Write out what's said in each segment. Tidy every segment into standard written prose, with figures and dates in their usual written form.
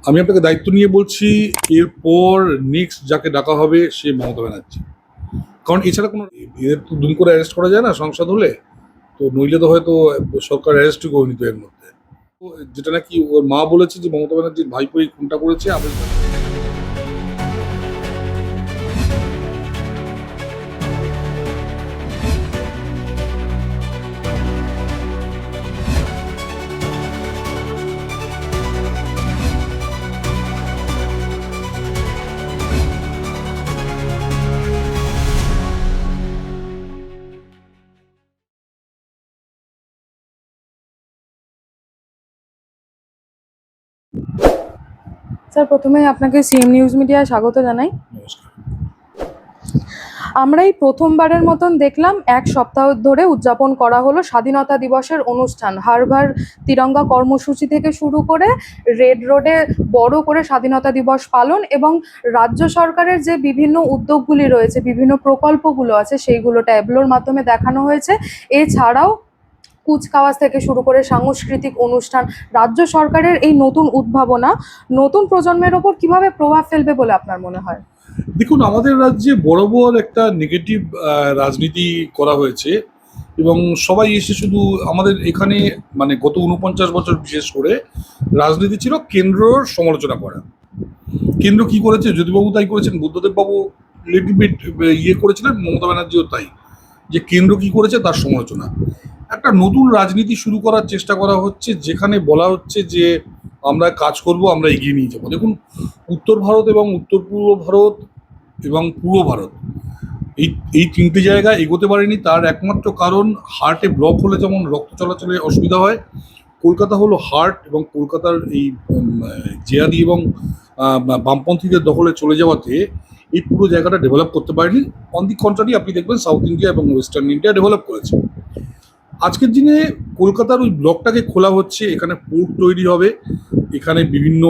আমি আপনাকে দায়িত্ব নিয়ে বলছি, এরপর নেক্সট যাকে ডাকা হবে সে মমতা ব্যানার্জি। কারণ এছাড়া কোনো এদের তো দুম করে অ্যারেস্ট করা যায় না সংসদ হলে। তো নইলে তো হয়তো সরকার অ্যারেস্টই করে নিত এর মধ্যে। তো যেটা নাকি ওর মা বলেছে যে মমতা ব্যানার্জির ভাইপো এই খুনটা করেছে। আমি স্যার, প্রথমেই আপনাকে সিএম নিউজ মিডিয়ায় স্বাগত জানাই। নমস্কার। আমরা এই প্রথমবারের মতন দেখলাম এক সপ্তাহ ধরে উদযাপন করা হলো স্বাধীনতা দিবসের অনুষ্ঠান। হারবার তিরঙ্গা কর্মসূচি থেকে শুরু করে রেড রোডে বড় করে স্বাধীনতা দিবস পালন এবং রাজ্য সরকারের যে বিভিন্ন উদ্যোগগুলি রয়েছে, বিভিন্ন প্রকল্পগুলো আছে, সেইগুলো ট্যাবলোর মাধ্যমে দেখানো হয়েছে। এছাড়াও কুচকাওয়াজ থেকে শুরু করে সাংস্কৃতিক অনুষ্ঠান। রাজ্য সরকারের এই নতুন উদ্ভাবনা নতুন প্রজন্মের ওপর কিভাবে প্রভাব ফেলবে বলে আপনার মনে হয়? দেখুন, আমাদের রাজ্যে বরাবর একটা নেগেটিভ রাজনীতি করা হয়েছে এবং সবাই এসে শুধু আমাদের এখানে মানে গত ৪৯ বছর বিশেষ করে রাজনীতি ছিল কেন্দ্রর সমালোচনা করা। কেন্দ্র কি করেছে, জ্যোতিবাবু তাই করেছেন, বুদ্ধদেব বাবু লিটল বিট ইয়ে করেছিলেন, মমতা ব্যানার্জিও তাই, যে কেন্দ্র কি করেছে তার সমালোচনা। একটা নতুন রাজনীতি শুরু করার চেষ্টা করা হচ্ছে, যেখানে বলা হচ্ছে যে আমরা কাজ করব, আমরা এগিয়ে নিয়ে যাবো। দেখুন, উত্তর ভারত এবং উত্তর পূর্ব ভারত এবং পূর্ব ভারত এই এই তিনটে জায়গা এগোতে পারেনি। তার একমাত্র কারণ, হার্টে ব্লক হলে যেমন রক্ত চলাচলে অসুবিধা হয়, কলকাতা হলো হার্ট, এবং কলকাতার এই জেহাদি এবং বামপন্থীদের দখলে চলে যাওয়াতে এই পুরো জায়গাটা ডেভেলপ করতে পারেনি। অন দি কন্ট্রারি আপনি দেখবেন সাউথ ইন্ডিয়া এবং ওয়েস্টার্ন ইন্ডিয়া ডেভেলপ করেছে। আজকের দিনে কলকাতার ওই ব্লকটাকে খোলা হচ্ছে, এখানে পোর্ট তৈরি হবে, এখানে বিভিন্ন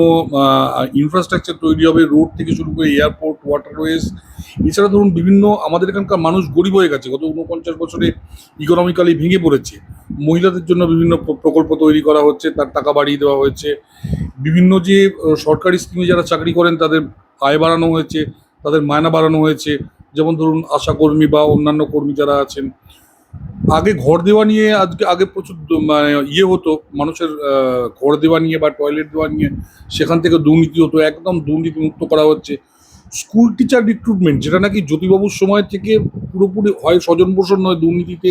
ইনফ্রাস্ট্রাকচার তৈরি হবে, রোড থেকে শুরু করে এয়ারপোর্ট, ওয়াটারওয়েজ। এছাড়া ধরুন বিভিন্ন আমাদের এখানকার মানুষ গরিব হয়ে গেছে, গত ৪৯ বছরে ইকোনমিক্যালি ভেঙে পড়েছে। মহিলাদের জন্য বিভিন্ন প্রকল্প তৈরি করা হচ্ছে, তার টাকা বাড়িয়ে দেওয়া হয়েছে। বিভিন্ন যে সরকারি স্কিমে যারা চাকরি করেন তাদের আয় বাড়ানো হয়েছে, তাদের মায়না বাড়ানো হয়েছে। যেমন ধরুন আশাকর্মী বা অন্যান্য কর্মী যারা আছেন, আগে ঘর দেওয়া নিয়ে আগে প্রচুর মানে ইয়ে হতো মানুষের, ঘর দেওয়া নিয়ে বা টয়লেট দেওয়া নিয়ে সেখান থেকে দুর্নীতি হতো, একদম দুর্নীতি মুক্ত করা হচ্ছে। স্কুল টিচার রিক্রুটমেন্ট, যেটা নাকি জ্যোতিবাবুর সময় থেকে পুরোপুরি হয় স্বজন পোষণ নয় দুর্নীতিতে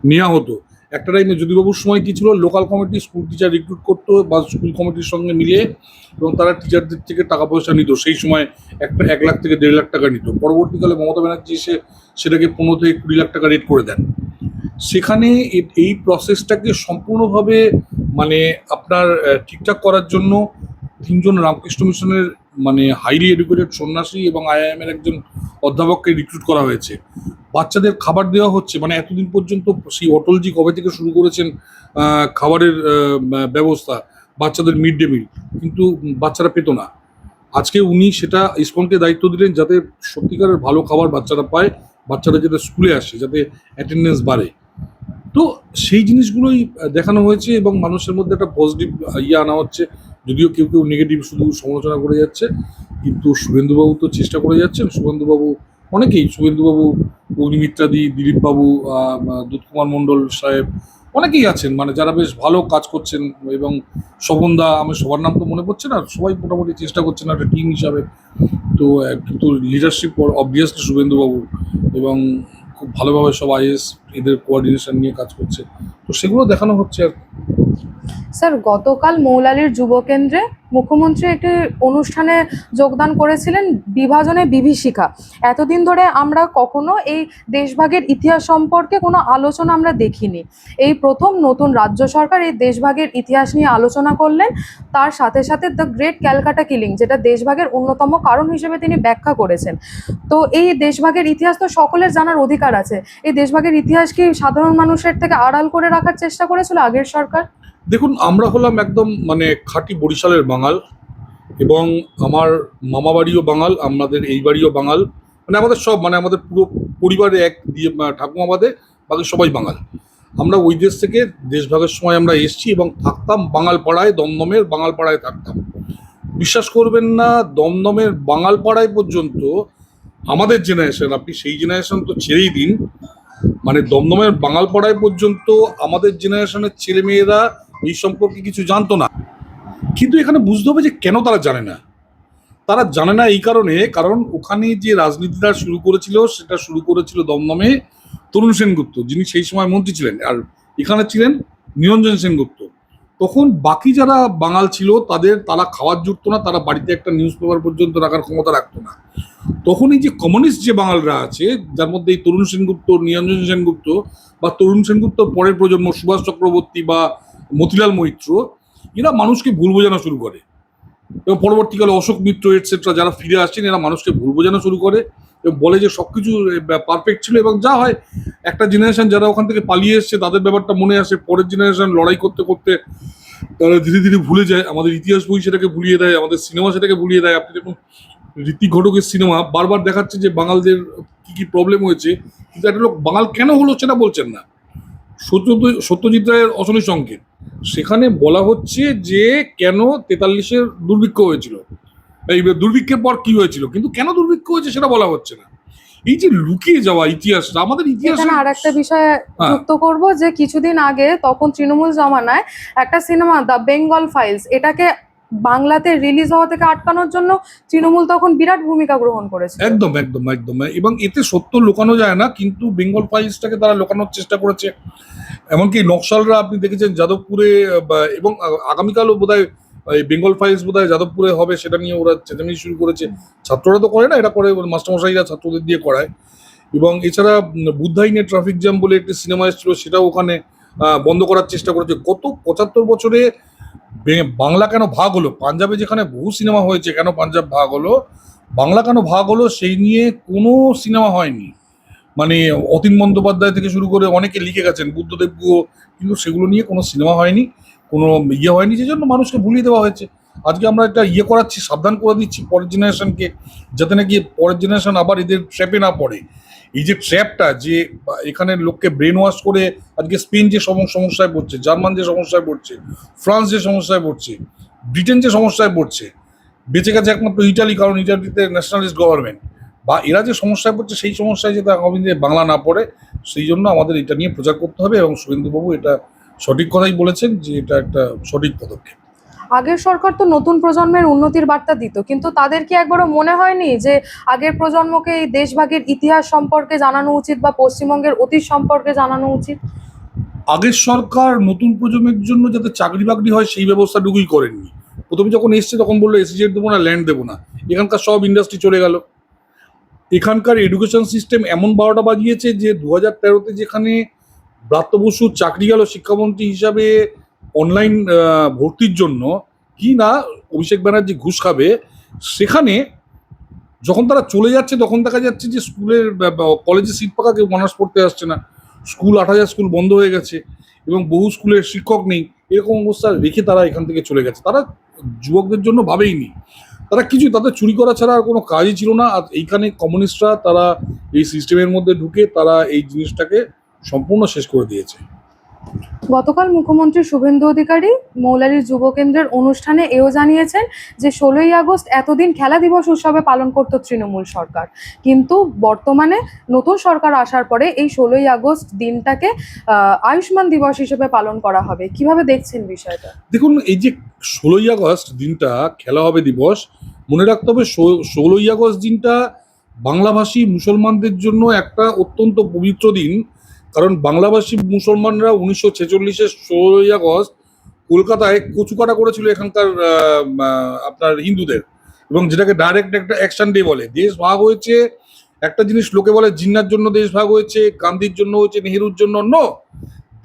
নেওয়া হতো। একটা টাইমে জ্যোতিবাবুর সময় কি ছিল, local committee school teacher recruit করতো বা স্কুল কমিটির সঙ্গে মিলিয়ে, এবং তারা টিচারদের থেকে টাকা পয়সা নিত। সেই সময় একটা ১ লাখ থেকে ১.৫ লাখ টাকা নিত। পরবর্তীকালে মমতা ব্যানার্জি এসে সেটাকে ১৫ থেকে ২০ লাখ টাকা রেট করে দেন। সেখানে এই প্রসেসটাকে সম্পূর্ণভাবে মানে আপনার ঠিকঠাক করার জন্য ৩ জন রামকৃষ্ণ মিশনের মানে হাইলি এডুকেটেড সন্ন্যাসী এবং আইআইএম এর একজন অধ্যাপককে রিক্রুট করা হয়েছে। বাচ্চাদের খাবার দেওয়া হচ্ছে, মানে এতদিন পর্যন্ত সেই অটলজি কবে থেকে শুরু করেছেন খাবারের ব্যবস্থা, বাচ্চাদের মিড ডে মিল, কিন্তু বাচ্চারা পেত না। আজকে উনি সেটা ইসকনকে দায়িত্ব দিলেন, যাতে সত্যিকারের ভালো খাবার বাচ্চারা পায়, বাচ্চারা যাতে স্কুলে আসে, যাতে অ্যাটেন্ডেন্স বাড়ে। তো সেই জিনিসগুলোই দেখানো হয়েছে এবং মানুষের মধ্যে একটা পজিটিভ ইয়ে আনা হচ্ছে। যদিও কেউ কেউ নেগেটিভ শুধু সমালোচনা করে যাচ্ছে, কিন্তু শুভেন্দুবাবু তো চেষ্টা করে যাচ্ছেন। শুভেন্দুবাবু অনেকেই, শুভেন্দুবাবু, অগ্নিমিত্রাদি, দিলীপবাবু, দুধকুমার মণ্ডল সাহেব, অনেকেই আছেন মানে যারা বেশ ভালো কাজ করছেন। এবং স্বপনদা, আমি সবার নাম তো মনে পড়ছে না, সবাই মোটামুটি চেষ্টা করছেন একটা টিম হিসাবে। তো কিন্তু লিডারশিপ অবভিয়াসলি শুভেন্দুবাবু, এবং খুব ভালোভাবে সব আইএস এদের কোঅর্ডিনেশন নিয়ে কাজ করছে। তো সেগুলো দেখানো হচ্ছে আর কি। স্যার, গতকাল মৌলালির যুব কেন্দ্রে মুখ্যমন্ত্রী একটি অনুষ্ঠানে যোগদান করেছিলেন, বিভাজনে বিভীষিকা। এতদিন ধরে আমরা কখনো এই দেশভাগের ইতিহাস সম্পর্কে কোনো আলোচনা আমরা দেখিনি। এই প্রথম নতুন রাজ্য সরকার এই দেশভাগের ইতিহাস নিয়ে আলোচনা করলেন। তার সাথে সাথে দ্য গ্রেট ক্যালকাটা কিলিং, যেটা দেশভাগের অন্যতম কারণ হিসেবে তিনি ব্যাখ্যা করেছেন। তো এই দেশভাগের ইতিহাস তো সকলের জানার অধিকার আছে। এই দেশভাগের ইতিহাস কি সাধারণ মানুষের থেকে আড়াল করে রাখার চেষ্টা করেছিল আগের সরকার? দেখুন, আমরা হলাম একদম মানে খাঁটি বরিশালের বাঙাল, এবং আমার মামা বাড়িও বাঙাল, আমাদের এই বাড়িও বাঙাল। মানে আমাদের সব মানে আমাদের পুরো পরিবারে এক দিয়ে ঠাকুমা বাদে বাকি সবাই বাঙাল। আমরা ওই দেশ থেকে দেশভাগের সময় আমরা এসেছি এবং থাকতাম বাঙাল পাড়ায়, দমদমের বাঙাল পাড়ায় থাকতাম। বিশ্বাস করবেন না, দমদমের বাঙালপাড়ায় পর্যন্ত আমাদের জেনারেশন, আপনি সেই জেনারেশন তো ছেড়েই দিন, মানে দমদমের বাঙালপাড়ায় পর্যন্ত আমাদের জেনারেশনের ছেলেমেয়েরা এই সম্পর্কে কিছু জানতো না। কিন্তু এখানে বুঝতে হবে যে কেন তারা জানে না। তারা জানে না এই কারণে, কারণ ওখানে যে রাজনীতিটা শুরু করেছিল সেটা শুরু করেছিল দমদমে তরুণ সেনগুপ্ত, যিনি সেই সময় মন্ত্রী ছিলেন, আর এখানে ছিলেন নিরঞ্জন সেনগুপ্ত। তখন বাকি যারা বাঙাল ছিল তারা খাওয়ার জুটতো না, তারা বাড়িতে একটা নিউজ পেপার পর্যন্ত রাখার ক্ষমতা রাখতো না। তখন এই যে কমিউনিস্ট যে বাঙালরা আছে, যার মধ্যে এই তরুণ সেনগুপ্ত, নিরঞ্জন সেনগুপ্ত, বা তরুণ সেনগুপ্তর পরের প্রজন্ম সুভাষ চক্রবর্তী বা মতিলাল মৈত্র, এরা মানুষকে ভুল বোঝানো শুরু করে। এবং পরবর্তীকালে অশোক মিত্র এটসেট্রা যারা ফিরে আসছেন, এরা মানুষকে ভুল বোঝানো শুরু করে এবং বলে যে সবকিছু পারফেক্ট ছিল। এবং যা হয়, একটা জেনারেশন যারা ওখান থেকে পালিয়ে এসছে তাদের ব্যাপারটা মনে আসে, পরের জেনারেশন লড়াই করতে করতে তারা ধীরে ধীরে ভুলে যায়। আমাদের ইতিহাস বই সেটাকে ভুলিয়ে দেয়, আমাদের সিনেমা সেটাকে ভুলিয়ে দেয়। আপনি দেখুন ঋত্বিক ঘটকের সিনেমা বারবার দেখাচ্ছে যে বাঙালদের কি কি প্রবলেম হয়েছে, কিন্তু একটা লোক বাঙাল কেন হলো সেটা বলছেন না। সত্যজিৎ রায়ের অশনি সংকেত, সেখানে বলা হচ্ছে যে কেন 43-এর দুর্ভিক্ষ হয়েছিল, এই দুর্ভিক্ষের পর কি হয়েছিল, কিন্তু কেন দুর্ভিক্ষ হয়েছে সেটা বলা হচ্ছে না। এই যে লুকিয়ে যাওয়া ইতিহাসটা, আমাদের ইতিহাস। এখানে আর একটা বিষয় হ্যাঁ, যুক্ত করব যে কিছুদিন আগে তখন তৃণমূল জমানায় একটা সিনেমা দ্য বেঙ্গল ফাইলস, এটাকে বাংলাতে রিলিজ হওয়া থেকে আটকানোর জন্য তৃণমূল তখন বিরাট ভূমিকা গ্রহণ করেছে। একদম একদম একদম, এবং এতে সত্য লুকানো যায় না, কিন্তু বেঙ্গল ফাইলসটাকে তারা লুকানোর চেষ্টা করেছে। এমনকি নকশালরা আপনি দেখেছেন যাদবপুরে, এবং আগামীকালও বোধহয় এই বেঙ্গল ফাইলস বোধহয় যাদবপুরে হবে, সেটা নিয়ে ওরা চেঁচামেচি শুরু করেছে। ছাত্ররা তো করে না, এটা করে মাস্টারমশাইরা ছাত্রদের দিয়ে করায়। এবং এছাড়া বুদ্ধাইনে ট্রাফিক জ্যাম বলে একটি সিনেমা এসেছিল, সেটাও ওখানে বন্ধ করার চেষ্টা করেছে। গত 75 বছরে বাংলা কেন ভাগ হলো, পাঞ্জাবে যেখানে বহু সিনেমা হয়েছে, কেন পাঞ্জাব ভাগ হলো, বাংলা কেন ভাগ হলো সেই নিয়ে কোনো সিনেমা হয়নি। মানে অতীন বন্দ্যোপাধ্যায় থেকে শুরু করে অনেকে লিখে গেছেন, বুদ্ধদেব গুহ, কিন্তু সেগুলো নিয়ে কোনো সিনেমা হয়নি, কোনো হয়নি, যে জন্য মানুষকে ভুলিয়ে দেওয়া হয়েছে। আজকে আমরা একটা করাচ্ছি, সাবধান করে দিচ্ছি পরের জেনারেশনকে, যাতে নাকি পরের জেনারেশন আবার এদের ট্র্যাপে না পড়ে। এই যে ট্র্যাপটা, যে এখানে লোককে ব্রেন ওয়াশ করে আজকে স্পেন যে সমস্যায় পড়ছে, জার্মান যে সমস্যায় পড়ছে, ফ্রান্স যে সমস্যায় পড়ছে, ব্রিটেন যে সমস্যায় পড়ছে, বেঁচে গেছে একমাত্র ইটালি, কারণ ইটালিতে ন্যাশনালিস্ট গভর্নমেন্ট, বা এরা যে সমস্যায় পড়ছে সেই সমস্যায় যাতে আগামী দিনে বাংলা না পড়ে, সেই জন্য আমাদের এটা নিয়ে প্রচার করতে হবে। এবং শুভেন্দুবাবু এটা সঠিক কথাই বলেছেন যে এটা একটা সঠিক পদক্ষেপ। আগের সরকার তো নতুন প্রজন্মের উন্নতির বার্তা দিত, কিন্তু তাদের কি একবারও মনে হয়নি যে আগের প্রজন্মকে এই দেশভাগের ইতিহাস সম্পর্কে জানানো উচিত বা পশ্চিমবঙ্গের অতীত সম্পর্কে জানানো উচিত? আগের সরকার নতুন প্রজন্মের জন্য যাতে চাকরি বাকরি হয় সেই ব্যবস্থাটুকুই করেননি। প্রথমে যখন এসছে তখন বললো এসিজেড দেবো না, ল্যান্ড দেবো না, এখানকার সব ইন্ডাস্ট্রি চলে গেল। এখানকার এডুকেশন সিস্টেম এমন 12টা বাজিয়েছে যে 2013-তে যেখানে ব্রাত্য বসুর চাকরি গেল শিক্ষামন্ত্রী হিসাবে অনলাইন ভর্তির জন্য, কি না অভিষেক ব্যানার্জি ঘুষ খাবে, সেখানে যখন তারা চলে যাচ্ছে তখন দেখা যাচ্ছে যে স্কুলের কলেজে সিট পাকা, কেউ অনার্স পড়তে আসছে না, স্কুল 8,000 স্কুল বন্ধ হয়ে গেছে এবং বহু স্কুলের শিক্ষক নেই। এরকম অবস্থা রেখে তারা এখান থেকে চলে গেছে। তারা যুবকদের জন্য ভাবেইনি, তারা কিছু, তাদের চুরি করা ছাড়া আর কোনো কাজই ছিল না। আর এইখানে কমিউনিস্টরা তারা এই সিস্টেমের মধ্যে ঢুকে তারা এই জিনিসটাকে সম্পূর্ণ শেষ করে দিয়েছে। গতকাল মুখ্যমন্ত্রী শুভেন্দু অধিকারী মৌলালির যুব কেন্দ্রের অনুষ্ঠানে এও জানিয়েছেন যে 16ই আগস্ট এতদিন খেলা দিবস উৎসবে পালন করত তৃণমূল সরকার, কিন্তু বর্তমানে নতুন সরকার আসার পরে এই 16ই আগস্ট দিনটাকে আয়ুষ্মান দিবস হিসেবে পালন করা হবে। কিভাবে দেখছেন বিষয়টা? দেখুন, এই যে 16ই আগস্ট দিনটা খেলা হবে দিবস, মনে রাখতে হবে 16ই আগস্ট দিনটা বাংলাভাষী মুসলমানদের জন্য একটা অত্যন্ত পবিত্র দিন। কারণ বাংলাভাষী মুসলমানরা 1946-এর 16ই আগস্ট কলকাতায় কচুকাটা করেছিল এখানকার আপনার হিন্দুদের, এবং যেটাকে ডাইরেক্ট একটা অ্যাকশন ডে বলে। দেশ ভাগ হয়েছে, একটা জিনিস লোকে বলে জিন্নার জন্য দেশ ভাগ হয়েছে, গান্ধীর জন্য হয়েছে, নেহেরুর জন্য,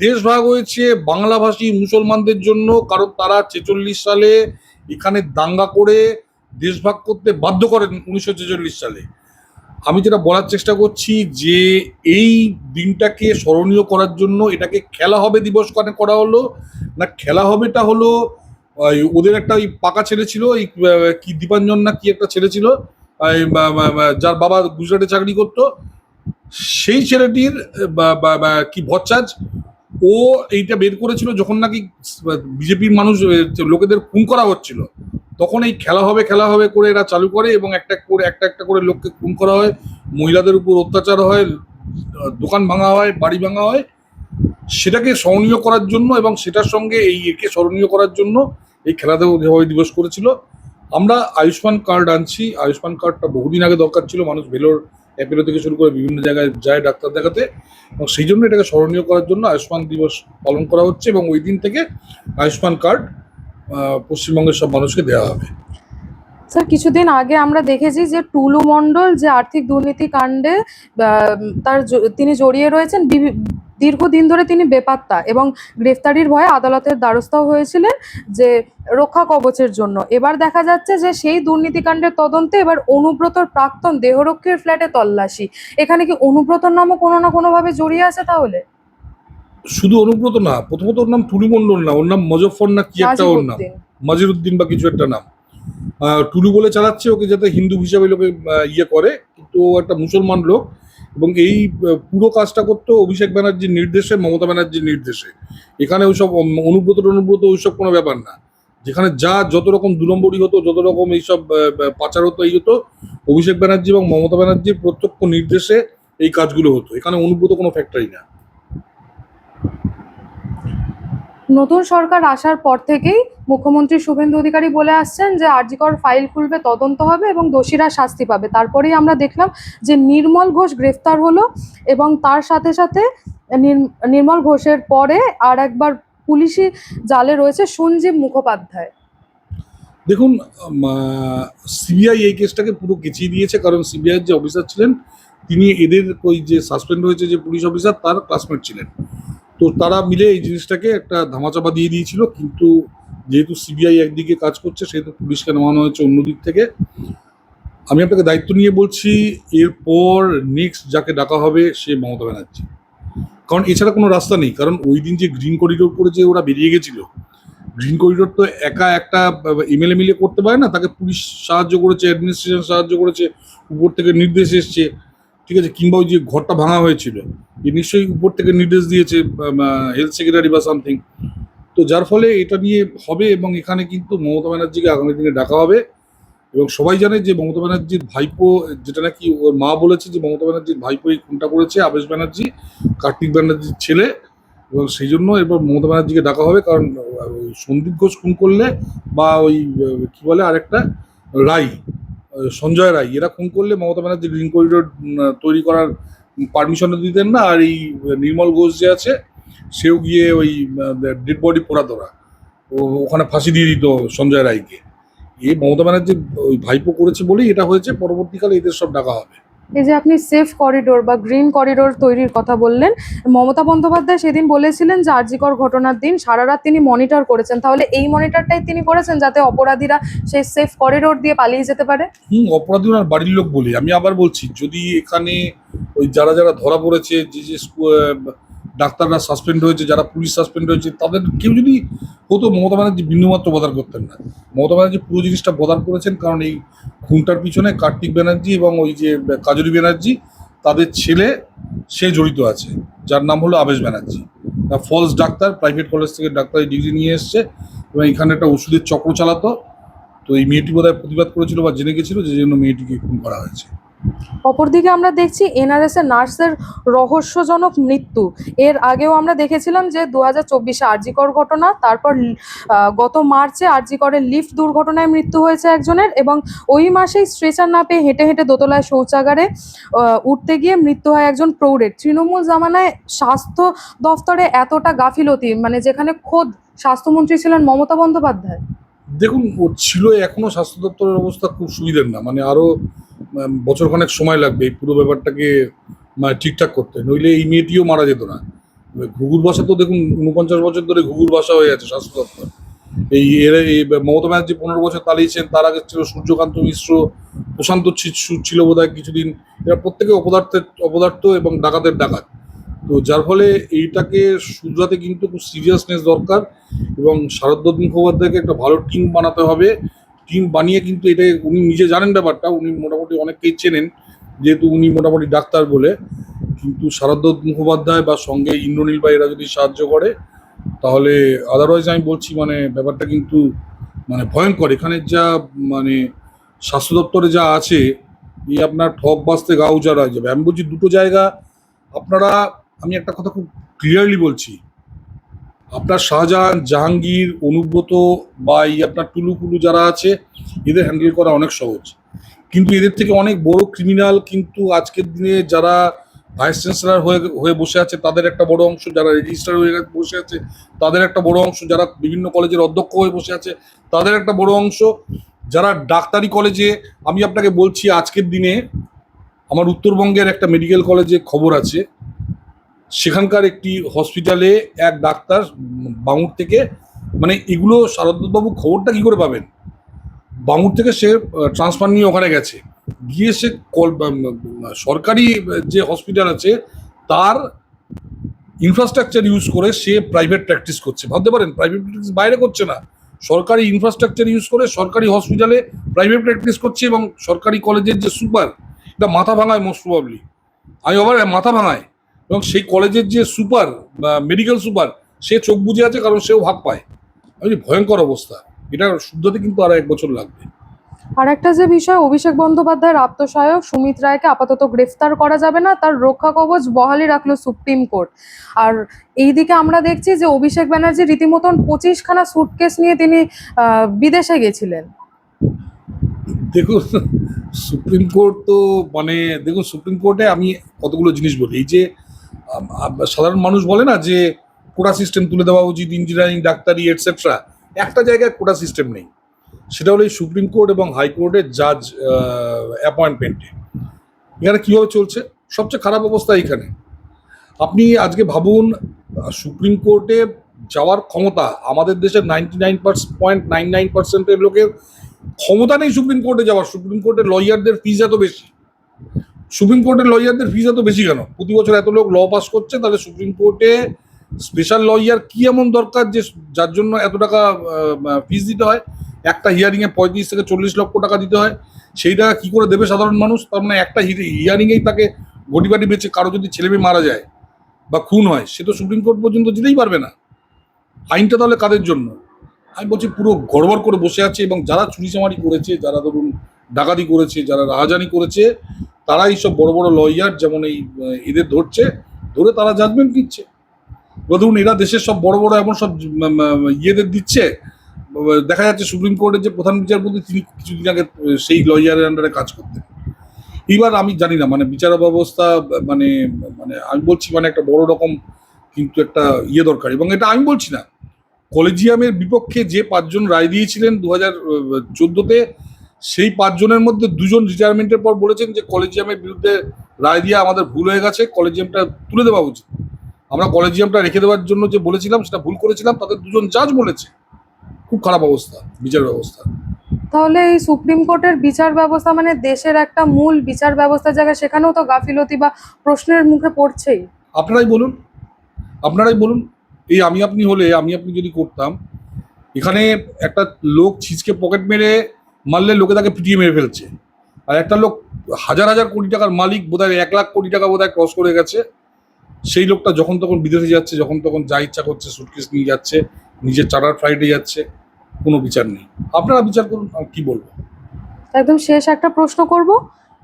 দেশ ভাগ হয়েছে বাংলাভাষী মুসলমানদের জন্য, কারণ তারা 46 সালে এখানে দাঙ্গা করে দেশ ভাগ করতে বাধ্য করেন 1946 সালে। আমি যেটা বলার চেষ্টা করছি যে এই দিনটাকে স্মরণীয় করার জন্য এটাকে খেলা হবে দিবস কেন করা হলো না, খেলা হবেটা হলো ওদের একটা ওই পাকা ছেলে ছিল, এই কি দীপাঞ্জন না কি একটা ছেলে ছিল, যার বাবা গুজরাটে চাকরি করতো, সেই ছেলেটির কি ভট্টাচ, ও এইটা বের করেছিল যখন নাকি বিজেপির মানুষ লোকেদের খুন করা হচ্ছিল, তখন এই খেলা হবে করে এরা চালু করে এবং একটা একটা করে লোককে খুন করা হয়, মহিলাদের উপর অত্যাচার হয়, দোকান ভাঙা হয়, বাড়ি ভাঙা হয়। সেটাকে স্মরণীয় করার জন্য এবং সেটার সঙ্গে এই একে স্মরণীয় করার জন্য এই খেলাধুলা দিবস করেছিল। আমরা আয়ুষ্মান কার্ড আনছি। আয়ুষ্মান কার্ডটা বহুদিন আগে দরকার ছিল, মানুষ ভেলোর অ্যাপেলো থেকে শুরু করে বিভিন্ন জায়গায় যায় ডাক্তার দেখাতে, এবং সেই জন্য এটাকে স্মরণীয় করার জন্য আয়ুষ্মান দিবস পালন করা হচ্ছে এবং ওই দিন থেকে আয়ুষ্মান কার্ড পশ্চিমবঙ্গের সব মানুষকে দেওয়া হবে। স্যার কিছুদিন আগে আমরা দেখেছি যে টুলু মণ্ডল যে আর্থিক দুর্নীতি কাণ্ডে তিনি জড়িয়ে রয়েছেন, দীর্ঘদিন ধরে তিনি বেপাত্তা এবং গ্রেফতারির ভয়ে আদালতের দ্বারস্থাও হয়েছিলেন যে রক্ষা কবচের জন্য। এবার দেখা যাচ্ছে যে সেই দুর্নীতিকাণ্ডের তদন্তে এবার অনুব্রতর প্রাক্তন দেহরক্ষীর ফ্ল্যাটে তল্লাশি। এখানে কি অনুব্রতর নামও কোনো না কোনোভাবে জড়িয়ে আছে তাহলে? শুধু অনুব্রত না, প্রথমত ওর নাম টুলু মণ্ডল না, ওর নাম মজফর না কি একটা, ওর নাম মাজিরুদ্দিন বা কিছু একটা নাম। টুলু বলে চালাচ্ছে ওকে, যাতে হিন্দু হিসাবে লোকে ইয়ে করে, কিন্তু ও একটা মুসলমান লোক এবং এই পুরো কাজটা করতো অভিষেক ব্যানার্জির নির্দেশে, মমতা ব্যানার্জির নির্দেশে। এখানে ওইসব অনুব্রত ওইসব কোনো ব্যাপার না। যেখানে যত রকম 2 নম্বরই হতো, যত রকম এইসব পাচার হতো, এই হতো অভিষেক ব্যানার্জি এবং মমতা ব্যানার্জির প্রত্যক্ষ নির্দেশে এই কাজগুলো হতো। এখানে অনুব্রত কোনো ফ্যাক্টরি না। নতুন সরকার আসার পর থেকেই মুখ্যমন্ত্রী শুভেন্দু অধিকারী বলে আসছেন যে আরজিকর ফাইল খুলবে, তদন্ত হবে এবং দোষীরা শাস্তি পাবে। তারপরেই আমরা দেখলাম যে নির্মল ঘোষ গ্রেফতার হলো এবং তার সাথে সাথে নির্মল ঘোষের পরে আর একবার পুলিশি জালে রয়েছে সঞ্জীব মুখোপাধ্যায়। দেখুন, সিবিআই এই কেসটাকে পুরো কেচিয়ে দিয়েছে, কারণ সিবিআইয়ের যে অফিসার ছিলেন তিনি এদের ওই যে সাসপেন্ড হয়েছে যে পুলিশ অফিসার তার ক্লাসমেট ছিলেন। তো তারা মিলে এই জিনিসটাকে একটা ধামাচাপা দিয়ে দিয়েছিল, কিন্তু যেহেতু সিবিআই একদিকে কাজ করছে সেহেতু পুলিশকে নামানো হয়েছে অন্য দিক থেকে। আমি আপনাকে দায়িত্ব নিয়ে বলছি, এরপর নেক্সট যাকে ডাকা হবে সে মমতা ব্যানার্জি, কারণ এছাড়া কোনো রাস্তা নেই। কারণ ওই দিন যে গ্রিন করিডোর করে যে ওরা বেরিয়ে গেছিল, গ্রিন করিডোর তো একা একটা এমএলএ মিলে করতে পারে না, তাকে পুলিশ সাহায্য করেছে, অ্যাডমিনিস্ট্রেশন সাহায্য করেছে, উপর থেকে নির্দেশ এসছে, ঠিক আছে। কিংবা ওই যে ঘরটা ভাঙা হয়েছিল, এ নিশ্চয়ই উপর থেকে নির্দেশ দিয়েছে হেলথ সেক্রেটারি বা সামথিং। তো যার ফলে এটা নিয়ে হবে এবং এখানে কিন্তু মমতা ব্যানার্জিকে আগামী দিনে ডাকা হবে। এবং সবাই জানে যে মমতা ব্যানার্জির ভাইপো, যেটা নাকি ওর মা বলেছে যে মমতা ব্যানার্জির ভাইপো এই খুনটা করেছে, আবেশ ব্যানার্জি, কার্তিক ব্যানার্জির ছেলে। এবং সেই জন্য এবার মমতা ব্যানার্জিকে ডাকা হবে, কারণ ওই সন্দীপ ঘোষ খুন করলে বা ওই কি বলে আরেকটা রায়, সঞ্জয় রায়, এরা খুন করলে মমতা ব্যানার্জি গ্রিন করিডোর তৈরি করার পারমিশনও দিতেন না। আর এই নির্মল ঘোষ যে আছে সেও গিয়ে ওই ডেড বডি পোড়া ধরা, ওখানে ফাঁসি দিয়ে দিত সঞ্জয় রায়কে। এই মমতা ব্যানার্জি ওই ভাইপো করেছে বলেই এটা হয়েছে। পরবর্তীকালে এদের সব ডাকা হবে। এই যে আপনি সেফ করিডোর বা গ্রিন করিডোর তৈরির কথা বললেন, মমতা বন্দ্যোপাধ্যায় সেদিন বলেছিলেন যে আরজিকর ঘটনার দিন সারা রাত তিনি মনিটর করেছেন। তাহলে এই মনিটরটাই তিনি করেছেন যাতে অপরাধীরা সেই সেফ করিডোর দিয়ে পালিয়ে যেতে পারে? অপরাধী ওনার বাড়ির লোক বলে। আমি আবার বলছি, যদি এখানে ওই যারা যারা ধরা পড়েছে, যে যে ডাক্তাররা সাসপেন্ড হয়েছে, যারা পুলিশ সাসপেন্ড হয়েছে, তাদের কেউ যদি হতো, মমতা ব্যানার্জি বিন্দুমাত্র বদার করতেন না। মমতা ব্যানার্জি পুরো জিনিসটা বদার করেছেন, কারণ এই খুনটার পিছনে কার্তিক ব্যানার্জি এবং ওই যে কাজরি ব্যানার্জি, তাদের ছেলে সে জড়িত আছে, যার নাম হলো আবেশ ব্যানার্জি। ফলস ডাক্তার, প্রাইভেট কলেজ থেকে ডাক্তারি ডিগ্রি নিয়ে এসছে এবং এখানে একটা ওষুধের চক্র চালাতো। তো এই মেয়েটি বোধহয় প্রতিবাদ করেছিল বা জেনে গেছিল, যে জন্য মেয়েটিকে খুন করা হয়েছে। অপরদিকে আমরা দেখছি এনআরএস এর নার্সের রহস্যজনক মৃত্যু। এর আগেও আমরা দেখেছিলাম যে 2024-এ আরজিকর ঘটনা, তারপর গত মার্চে আরজিকরের লিফট দুর্ঘটনায় মৃত্যু হয়েছে একজনের, এবং ওই মাসেই স্ট্রেচার না পেয়ে হেঁটে হেঁটে দোতলায় শৌচাগারে উঠতে গিয়ে মৃত্যু হয় একজন প্রৌঢ়ের। তৃণমূল জামানায় স্বাস্থ্য দফতরে এতটা গাফিলতি, মানে যেখানে খোদ স্বাস্থ্যমন্ত্রী ছিলেন মমতা বন্দ্যোপাধ্যায়। দেখুন, ও ছিল, এখনো স্বাস্থ্য দপ্তরের অবস্থা খুব সুবিধার না, মানে আরো বছরখানেক সময় লাগবে এই পুরো ব্যাপারটাকে মানে ঠিকঠাক করতে, নইলে এই মেয়েটিও মারা যেত না। ঘুঘুর বাসা তো দেখুন 49 বছর ধরে ঘুঘুর বাসা হয়ে আছে স্বাস্থ্য দপ্তর। এই মমতা ব্যানার্জি 15 বছর চালিয়েছেন, তার আগে ছিল সূর্যকান্ত মিশ্র, প্রশান্ত ছিল বোধহয় কিছুদিন। এরা প্রত্যেকে অপদার্থ এবং ডাকাতের ডাকাত। তো যার ফলে এইটাকে শুধরাতে কিন্তু খুব সিরিয়াসনেস দরকার এবং শারদ্বত মুখোপাধ্যায়কে একটা ভালো টিম বানাতে হবে। টিম বানিয়ে কিন্তু এটা উনি নিজে জানেন ব্যাপারটা, উনি মোটামুটি অনেককেই চেনেন যেহেতু উনি মোটামুটি ডাক্তার বলে। কিন্তু শারদ্বত মুখোপাধ্যায় বা সঙ্গে ইন্দ্রনীল বা এরা যদি সাহায্য করে, তাহলে আদারওয়াইজ আমি বলছি মানে ব্যাপারটা কিন্তু মানে ভয়ঙ্কর। এখানে যা মানে স্বাস্থ্য দপ্তরে যা আছে, এই আপনার ঠক বাঁচতে গাও যারা যাবে। আমি বলছি দুটো জায়গা আপনারা, আমি একটা কথা খুব ক্লিয়ারলি বলছি, আপনার শাহজাহান, জাহাঙ্গীর, অনুব্রত বা এই আপনার টুলুকুলু যারা আছে, এদের হ্যান্ডেল করা অনেক সহজ। কিন্তু এদের থেকে অনেক বড় ক্রিমিনাল কিন্তু আজকের দিনে যারা ভাইস চ্যান্সেলর হয়ে হয়ে বসে আছে তাদের একটা বড় অংশ, যারা রেজিস্ট্রার হয়ে বসে আছে তাদের একটা বড় অংশ, যারা বিভিন্ন কলেজের অধ্যক্ষ হয়ে বসে আছে তাদের একটা বড় অংশ, যারা ডাক্তারি কলেজে, আমি আপনাকে বলছি আজকের দিনে আমার উত্তরবঙ্গের একটা মেডিকেল কলেজে খবর আছে, সেখানকার একটি হসপিটালে এক ডাক্তার বাঙুর থেকে, মানে এগুলো শারদবাবু খবরটা কি করে পাবেন, বাঙুর থেকে সে ট্রান্সফার নিয়ে ওখানে গেছে, গিয়ে সে সরকারি যে হসপিটাল আছে তার ইনফ্রাস্ট্রাকচার ইউজ করে সে প্রাইভেট প্র্যাকটিস করছে। ভাবতে পারেন, প্রাইভেট প্র্যাকটিস বাইরে করছে না, সরকারি ইনফ্রাস্ট্রাকচার ইউজ করে সরকারি হসপিটালে প্রাইভেট প্র্যাকটিস করছে। এবং সরকারি কলেজের যে সুপার, এটা মাথা ভাঙায় মোস্ট প্রবাবলি, আমি আবার মাথা ভাঙায়। এবং সেই কলেজের যে সুপার, মেডিকেল সুপার, সে চোখ বুজে আছে, কারণ সেও ভাগ পায়। আমি ভয়ঙ্কর অবস্থা, এটা শুদ্ধতে কিন্তু আরো 1 বছর লাগবে। আর একটা যে বিষয়, অভিষেক বন্দ্যোপাধ্যায়ের আত্মসহায়ক সুমিত রায়কে আপাতত গ্রেফতার করা যাবে না, তার রক্ষা কবচ বহালই রাখলো সুপ্রিম কোর্ট। আর এইদিকে আমরা দেখছি যে অভিষেক ব্যানার্জি রীতিমতন 25খানা সুটকেস নিয়ে তিনি বিদেশে গেছিলেন। দেখুন, সুপ্রিম কোর্ট তো মানে দেখুন, সুপ্রিম কোর্টে আমি কতগুলো জিনিস বলি। এই যে সাধারণ মানুষ বলে না যে কোটা সিস্টেম তুলে দেওয়া উচিত, ইঞ্জিনিয়ারিং, ডাক্তারি এটসেট্রা, একটা জায়গায় কোটা সিস্টেম নেই, সেটা হলো এই সুপ্রিম কোর্ট এবং হাইকোর্টের জাজ অ্যাপয়েন্টমেন্টে। এখানে কীভাবে চলছে, সবচেয়ে খারাপ অবস্থা এখানে। আপনি আজকে ভাবুন, সুপ্রিম কোর্টে যাওয়ার ক্ষমতা আমাদের দেশের 99.99% লোকের ক্ষমতা নেই সুপ্রিম কোর্টে যাওয়ার। সুপ্রিম কোর্টের লয়ারদের ফিজ এত বেশি, সুপ্রিম কোর্টের লয়ারদের ফিজ এত বেশি কেন? প্রতি বছর এত লোক ল পাস করছে, তাহলে সুপ্রিম কোর্টে স্পেশাল লয়ার কি এমন দরকার যে যার জন্য এত টাকা ফিজ দিতে হয়? একটা হিয়ারিংয়ে 35 থেকে 40 লক্ষ টাকা দিতে হয়, সেই টাকা কি করে দেবে সাধারণ মানুষ? তার মানে একটা হিয়ারিংয়েই তাকে ঘটিবাটি বেঁচে, কারো যদি ছেলে মেয়ে মারা যায় বা খুন হয়, সে তো সুপ্রিম কোর্ট পর্যন্ত যেতেই পারবে না। আইনটা তাহলে কাদের জন্য? আমি বলছি পুরো গড়বড় করে বসে আছে। এবং যারা চুরিচামারি করেছে, যারা ধরুন ডাকাতি করেছে, যারা রাহাজানি করেছে, তারা এইসব বড় বড় লয়ার যেমন এই এদের ধরছে, ধরে তারা জাজমেন্ট দিচ্ছে। ধরুন এরা দেশের সব বড় বড় এমন সব ইয়েদের দিচ্ছে, দেখা যাচ্ছে সুপ্রিম কোর্টের যে প্রধান বিচারপতি তিনি কিছুদিন আগে সেই লয়ারের আন্ডারে কাজ করতেন। এবার আমি জানি না, মানে বিচার ব্যবস্থা, মানে মানে আমি বলছি মানে একটা বড় রকম কিন্তু একটা ইয়ে দরকার। এবং এটা আমি বলছি না, কলেজিয়ামের বিপক্ষে যে 5 জন রায় দিয়েছিলেন 2014-তে, সেই 5 জনের মধ্যে 2 জন রিটায়ারমেন্টের পর বলেছেন যে কলেজিয়ামের বিরুদ্ধে রায় দিয়ে আমাদের ভুল হয়ে গেছে, কলেজিয়ামটা তুলে দেওয়া উচিত। আমরা কলেজিয়ামটা রেখে দেওয়ার জন্য যে বলেছিলাম সেটা ভুল করেছিলাম, তাদের 2 জন জাজ বলেছে। খুব খারাপ অবস্থা বিচার ব্যবস্থা। তাহলে এই সুপ্রিম কোর্টের বিচার ব্যবস্থা মানে দেশের একটা মূল বিচার ব্যবস্থার জায়গা, সেখানেও তো গাফিলতি বা প্রশ্নের মুখে পড়ছেই। আপনারাই বলুন, আপনারাই বলুন, এই আমি আপনি হলে, আমি আপনি যদি করতাম, এখানে একটা লোক ছিচকে পকেট মেরে মারলে লোকে তাকে পিটিয়ে মেরে ফেলছে, আর একটা লোক হাজার হাজার কোটি টাকার মালিক, বোধহয় 1 লাখ কোটি টাকা বোধহয় ক্রস করে গেছে, সেই লোকটা যখন তখন বিদেশে যাচ্ছে, যখন তখন যা ইচ্ছা করছে সুটকেস নিয়ে যাচ্ছে, নিজের চার্টার ফ্লাইটে যাচ্ছে, কোনো বিচার নেই। আপনারা বিচার করুন, আমি কি বলবো। একদম শেষ একটা প্রশ্ন করব,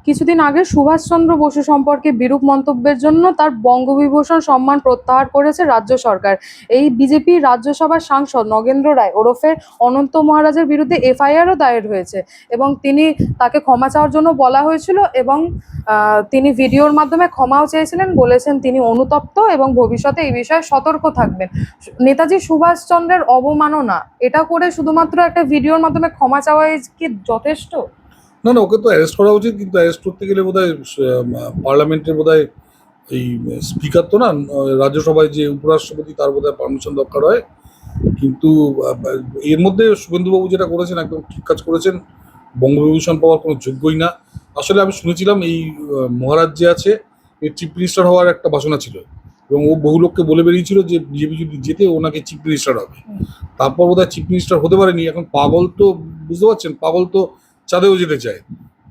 কিছুদিন আগে সুভাষচন্দ্র বসু সম্পর্কে বিরূপ মন্তব্যের জন্য তার বঙ্গবিভূষণ সম্মান প্রত্যাহার করেছে রাজ্য সরকার। এই বিজেপি রাজ্যসভার সাংসদ নগেন্দ্র রায় ওরফে অনন্ত মহারাজের বিরুদ্ধে এফআইআরও দায়ের হয়েছে, এবং তাকে ক্ষমা চাওয়ার জন্য বলা হয়েছিল, এবং তিনি ভিডিওর মাধ্যমে ক্ষমাও চেয়েছিলেন, বলেছেন তিনি অনুতপ্ত এবং ভবিষ্যতে এই বিষয়ে সতর্ক থাকবেন। নেতাজি সুভাষচন্দ্রের অবমাননা এটা করে শুধুমাত্র একটা ভিডিওর মাধ্যমে ক্ষমা চাওয়াই কি যথেষ্ট? না না, ওকে তো অ্যারেস্ট করা উচিত, কিন্তু অ্যারেস্ট করতে গেলে বোধহয় পার্লামেন্টের বোধহয় এই স্পিকার তো না, রাজ্যসভায় যে উপরাষ্ট্রপতি, তার বোধহয় পারমিশন দরকার হয়। কিন্তু এর মধ্যে শুভেন্দুবাবু যেটা করেছেন একদম ঠিক কাজ করেছেন, বঙ্গবিভূষণ পাওয়ার কোনো যোগ্যই না। আসলে আমি শুনেছিলাম এই মহারাজ যে আছে, এর চিফ মিনিস্টার হওয়ার একটা বাসনা ছিল, এবং ও বহু লোককে বলে বেরিয়েছিল যে বিজেপি যদি যেতে ওনাকে চিফ মিনিস্টার হবে। তারপর বোধহয় চিফ মিনিস্টার হতে পারেনি। এখন পাগল তো, বুঝতে পারছেন, পাগল তো চাঁদেও যেতে চায়,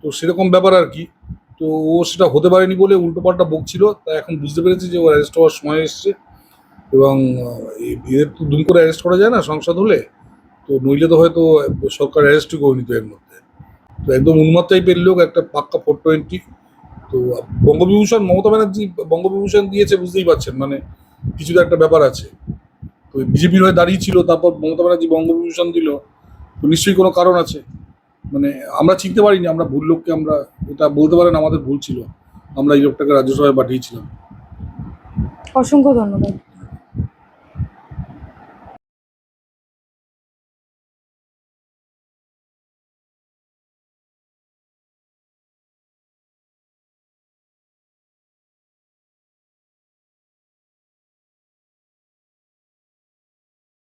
তো সেরকম ব্যাপার আর কি। তো ও সেটা হতে পারেনি বলে উল্টোপাল্টা বকছিল, তা এখন বুঝতে পেরেছি যে ওর অ্যারেস্ট হওয়ার সময় এসছে। এবং এদের তো দুম করে অ্যারেস্ট করা যায় না সংসদ হলে, তো নইলে তো হয়তো সরকার অ্যারেস্টই করে নিত এর মধ্যে। তো একদম উন্মাদ টাইপের লোক, একটা পাক্কা 420। তো বঙ্গবিভূষণ, মমতা ব্যানার্জি বঙ্গবিভূষণ দিয়েছে, বুঝতেই পারছেন, মানে কিছু তো একটা ব্যাপার আছে। তো বিজেপির হয়ে দাঁড়িয়ে ছিল, তারপর মমতা ব্যানার্জি বঙ্গবিভূষণ দিল, তো নিশ্চয়ই কোনো কারণ আছে। মানে আমরা চিনতে পারিনি, আমরা ভুল লোককে, আমরা এটা বলতে পারেন আমাদের ভুল ছিল, আমরা এই লোকটাকে রাজ্যসভায় পাঠিয়েছিলাম। অসংখ্য ধন্যবাদ।